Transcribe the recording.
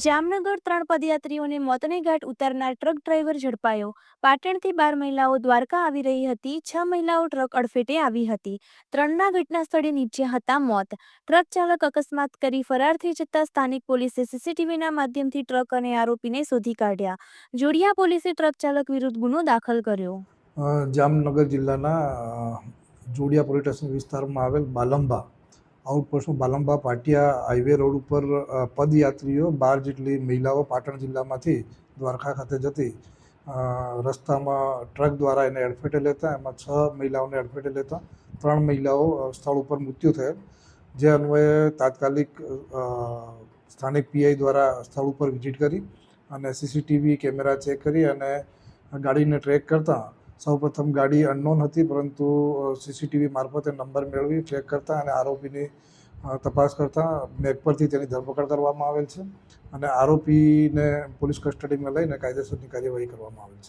જામનગર 3 પદયાત્રીઓને મોતને ઘાટ ઉતારનાર truck driver ઝડપાયો. પાટણથી 12 મહિલાઓ દ્વારકા આવી રહી હતી. 6 મહિલાઓ ટ્રક અડફેટે આવી હતી. 3ના ઘટના સ્થળે નીપજ્યા હતા મોત. ટ્રક ચાલક અકસ્માત કરી ફરાર થઈ જતા સ્થાનિક પોલીસે સીસીટીવીના માધ્યમથી ટ્રક અને આરોપીને શોધી કાઢ્યા. જોડિયા પોલીસે ટ્રક ચાલક વિરુદ્ધ ગુનો દાખલ કર્યો. જામનગર જિલ્લાના જોડિયા પોલીસ સ્ટેશન વિસ્તારમાં આવેલ બાલંબા આઉટપોસ્ટ બાલંબા પાટિયા હાઈવે રોડ ઉપર પદયાત્રીઓ 12 જેટલી મહિલાઓ પાટણ જિલ્લામાંથી દ્વારકા ખાતે જતી રસ્તામાં ટ્રક દ્વારા એને અડફેટે લેતા એમાં 6 મહિલાઓને અડફેટે લેતા 3 મહિલાઓ સ્થળ ઉપર મૃત્યુ થયેલ, જે અન્વયે તાત્કાલિક સ્થાનિક પીઆઈ દ્વારા સ્થળ ઉપર વિઝિટ કરી અને સીસીટીવી કેમેરા ચેક કરી અને ગાડીને ટ્રેક કરતા સૌપ્રથમ ગાડી અનનોન હતી, પરંતુ સીસીટીવી મારફતે નંબર મેળવી ટ્રેક કરતા અને આરોપીની તપાસ કરતા મેપ પરથી તેની ધરપકડ કરવામાં આવેલ છે અને આરોપીને પોલીસ કસ્ટડીમાં લઈને કાયદેસરની કાર્યવાહી કરવામાં આવેલ છે.